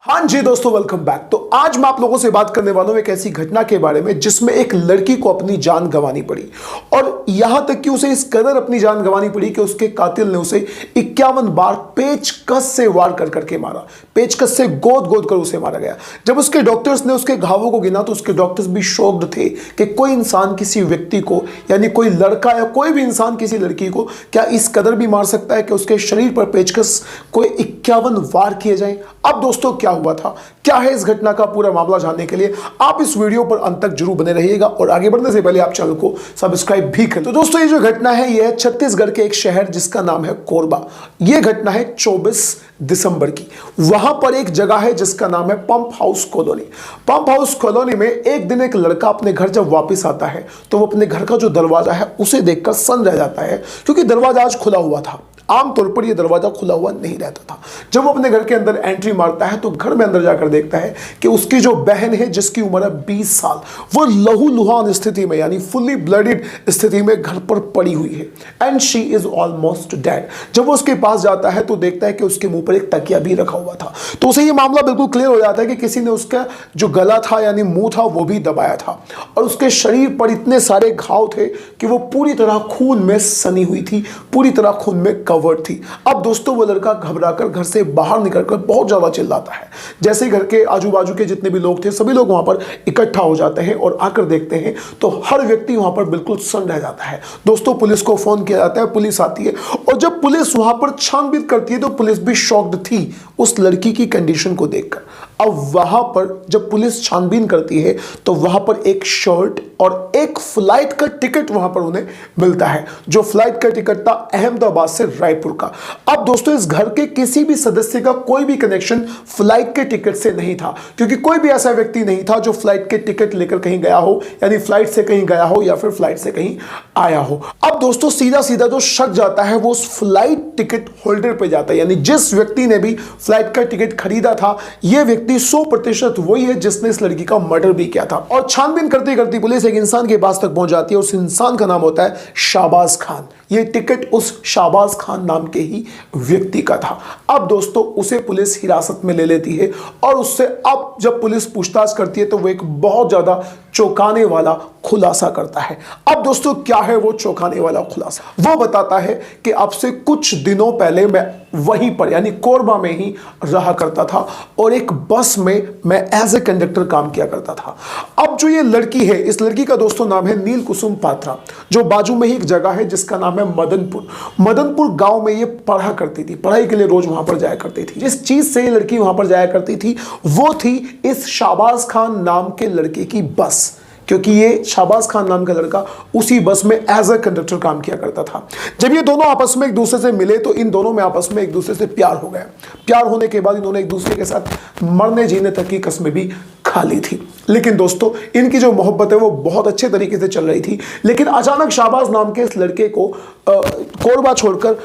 हाँ जी दोस्तों, welcome back. तो आज मैं आप लोगों से बात करने वाला हूं एक ऐसी घटना के बारे में जिसमें एक लड़की को अपनी जान गंवानी पड़ी और यहां तक कि उसे इस कदर अपनी जान गंवानी पड़ी कि उसके कातिल ने उसे 51 बार पेचकस से वार कर करके मारा। पेचकस से गोद गोद कर उसे मारा गया। जब उसके डॉक्टर्स ने उसके घावों को गिना तो उसके डॉक्टर्स भी शॉक्ड थे कि कोई इंसान किसी व्यक्ति को, यानी कोई लड़का या कोई भी इंसान किसी लड़की को क्या इस कदर भी मार सकता है कि उसके शरीर पर पेचकस कोई 51 वार किए जाएं। अब दोस्तों क्या हुआ था, क्या है इस घटना का पूरा मामला जानने के लिए आप इस वीडियो पर अंत तक जरूर बने रहिएगा और आगे बढ़ने से पहले आप चैनल को सब्सक्राइब भी करें। तो दोस्तों ये जो घटना है ये है छत्तीसगढ़ के एक शहर जिसका नाम है कोरबा। ये घटना है 24 दिसंबर की। वहां पर एक जगह है जिसका नाम है pump house colony. Pump house colony में एक दिन एक लड़का अपने घर जब वापस आता है तो वो अपने घर का जो दरवाजा है उसे देखकर सन्न रह जाता है, क्योंकि दरवाजा आज खुला हुआ था। आमतौर पर यह दरवाजा खुला हुआ नहीं रहता था। जब वो अपने घर के अंदर एंट्री मारता है तो घर में अंदर जाकर देखता है कि उसकी जो बहन है जिसकी उम्र है 20 साल, वो लहूलुहान स्थिति में यानी फुल्ली ब्लडेड स्थिति में घर पर पड़ी हुई है and she is almost dead. जब वो उसके पास जाता है तो देखता है कि उसके मुंह पर एक तकिया भी रखा हुआ था। तो उसे ये मामला बिल्कुल क्लियर हो जाता है कि किसी ने उसका जो गला था यानी मुंह था वो भी दबाया था और उसके शरीर पर इतने सारे घाव थे कि वो पूरी तरह खून में सनी हुई थी, पूरी तरह खून में कवर्ड थी। अब दोस्तों वो लड़का घबराकर घर से बाहर निकलकर बहुत ज्यादा चिल्लाता है। जैसे ही घर के आजू बाजू के जितने भी लोग थे सभी लोग वहां पर इकट्ठा हो जाते हैं और आकर देखते हैं तो हर व्यक्ति वहां पर बिल्कुल सन्न रह जाता है। दोस्तों पुलिस को फोन किया जाता है, पुलिस आती है और जब पुलिस वहां पर छानबीन करती है तो पुलिस भी शॉक्ड थी उस लड़की की कंडीशन को देखकर। अब वहां पर जब पुलिस छानबीन करती है तो वहां पर एक शर्ट और एक फ्लाइट का टिकट वहां पर उन्हें मिलता है। जो फ्लाइट का टिकट था अहमदाबाद से रायपुर का। अब दोस्तों इस घर के किसी भी सदस्य का कोई भी कनेक्शन फ्लाइट के टिकट से नहीं था, क्योंकि कोई भी ऐसा व्यक्ति नहीं था जो फ्लाइट के टिकट लेकर कहीं गया हो, यानी फ्लाइट से कहीं गया हो या फिर फ्लाइट से कहीं आया हो। अब दोस्तों सीधा सीधा जो शक जाता है वो उस फ्लाइट टिकट होल्डर पे जाता है, यानी जिस व्यक्ति ने भी फ्लाइट का टिकट खरीदा था ये व्यक्ति 100% वही है जिसने इस लड़की का मर्डर भी किया था। और छानबीन करते करते पुलिस एक इंसान के पास तक पहुंच जाती है। उस इंसान का नाम होता है शाहबाज खान। ये टिकट उस शाहबाज खान नाम के ही व्यक्ति का था। अब दोस्तों उसे पुलिस हिरासत में ले लेती है और उससे अब जब पुलिस पूछताछ करती है तो वो एक बहुत ज्यादा चौंकाने वाला खुलासा करता है। अब दोस्तों क्या है वो चौंकाने वाला खुलासा? वो बताता है कि अब से कुछ दिनों पहले मैं वहीं पर यानी कोरबा में ही रहा करता था और एक बस में मैं एज ए कंडक्टर काम किया करता था। अब जो ये लड़की है, इस लड़की का दोस्तों नाम है नील कुसुम पात्रा, जो बाजू में ही एक जगह है जिसका नाम है मदनपुर। मदनपुर गांव में ये पढ़ा करती थी, पढ़ाई के लिए रोज वहां पर जाया करती थी। जिस चीज से ये लड़की वहां पर जाया करती थी वो थी इस शाहबाज खान नाम के लड़के की बस, क्योंकि ये शाहबाज खान नाम का लड़का उसी बस में एज अ कंडक्टर काम किया करता था। जब ये दोनों आपस में एक दूसरे से मिले तो इन दोनों में आपस में एक दूसरे से प्यार हो गया। प्यार होने के बाद इन्होंने एक दूसरे के साथ मरने जीने तक की कसमें भी खा ली थी। लेकिन दोस्तों इनकी जो मोहब्बत है वो बहुत अच्छे तरीके से चल रही थी। लेकिन अचानक शाहबाज नाम के इस लड़के को कोरबा छोड़कर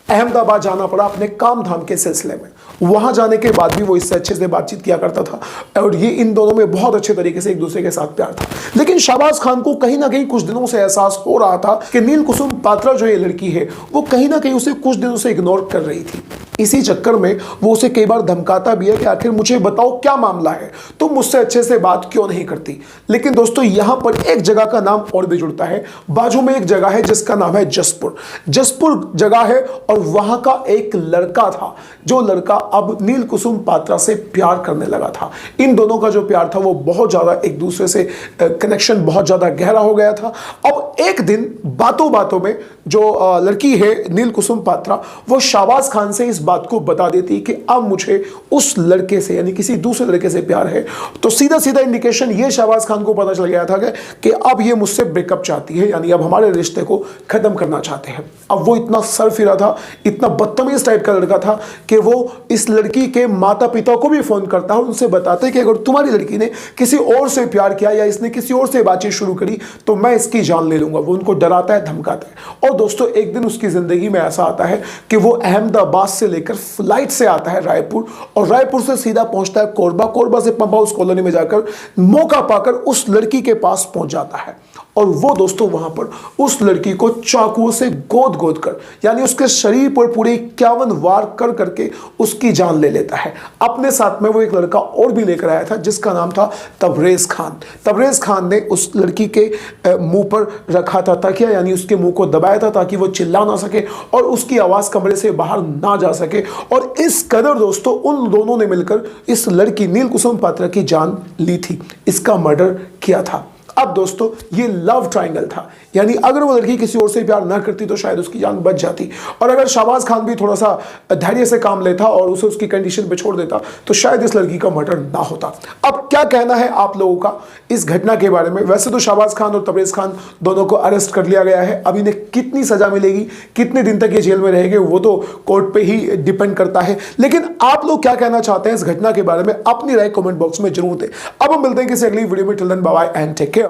अहमदाबाद जाना पड़ा अपने काम धाम के सिलसिले में। वहां जाने के बाद भी वो इससे अच्छे से बातचीत किया करता था और ये इन दोनों में बहुत अच्छे तरीके से एक दूसरे के साथ प्यार था। लेकिन शाहबाज खान को कहीं ना कहीं कुछ दिनों से एहसास हो रहा था कि नील कुसुम पात्रा जो ये लड़की है वो कहीं ना कहीं उसे कुछ दिनों से इग्नोर कर रही थी। इसी चक्कर में वो उसे कई बार धमकाता भी है कि आखिर मुझे बताओ क्या मामला है, तुम मुझसे अच्छे से बात क्यों नहीं करती। लेकिन दोस्तों यहां पर एक जगह का नाम और भी जुड़ता है। बाजू में एक जगह है जिसका नाम है जसपुर। जसपुर जगह है और वहां का एक लड़का था जो लड़का अब नील कुसुम पात्रा से प्यार करने लगा था। इन दोनों का जो प्यार था वो बहुत ज्यादा एक दूसरे से कनेक्शन बहुत ज्यादा गहरा हो गया था। अब एक दिन बातों बातों में जो लड़की है नील कुसुम पात्रा वो शाहबाज खान से इस बात को बता देती कि अब मुझे उस लड़के से यानी किसी दूसरे लड़के से प्यार है। तो सीधा सीधा इंडिकेशन ये शाहबाज खान को पता चल गया था कि अब ये मुझसे ब्रेकअप चाहती है, यानी अब हमारे रिश्ते को खत्म करना चाहते हैं। अब वो इतना सर फिरा था, इतना बदतमीज टाइप का लड़का था कि वो इस लड़की के माता पिता को भी फोन करता है, उनसे बताते हैं कि अगर तुम्हारी लड़की ने किसी और से प्यार किया या इसने किसी और से बातचीत शुरू करी तो मैं इसकी जान ले लूंगा। वो उनको डराता है, धमकाता है। और दोस्तों एक दिन उसकी जिंदगी में ऐसा आता है कि वो अहमदाबाद से लेकर फ्लाइट से आता है रायपुर और रायपुर से सीधा पहुंचता है कोरबा। कोरबा से पंप हाउस कॉलोनी में जाकर मौका पाकर उस लड़की के पास पहुंच जाता है और वो दोस्तों वहां पर उस लड़की को चाकुओं से गोद गोद कर, यानी उसके शरीर पर पूरे 51 वार कर करके उसकी जान ले लेता है। अपने साथ में वो एक लड़का और भी लेकर आया था जिसका नाम था तबरेज खान। तबरेज खान ने उस लड़की के मुंह पर रखा था तकिया, यानी उसके मुंह को दबाया था ताकि वो चिल्ला ना सके और उसकी आवाज कमरे से बाहर ना जा सके। और इस कदर दोस्तों उन दोनों ने मिलकर इस लड़की नील कुसुम पात्रा की जान ली थी, इसका मर्डर किया था। अब दोस्तों ये लव ट्रायंगल था, यानी अगर वो लड़की किसी और से प्यार ना करती तो शायद उसकी जान बच जाती, और अगर शाहबाज खान भी थोड़ा सा धैर्य से काम लेता और उसे उसकी कंडीशन पे छोड़ देता तो शायद इस लड़की का मर्डर ना होता। अब क्या कहना है आप लोगों का इस घटना के बारे में? वैसे तो शाहबाज खान और तबरेज खान दोनों को अरेस्ट कर लिया गया है। अब इन्हें कितनी सजा मिलेगी, कितने दिन तक ये जेल में रहेंगे, वो तो कोर्ट पे ही डिपेंड करता है। लेकिन आप लोग क्या कहना चाहते हैं इस घटना के बारे में? अपनी राय कमेंट बॉक्स में जरूर दें। अब हम मिलते हैं किसी अगली वीडियो में। Till then bye bye and take care.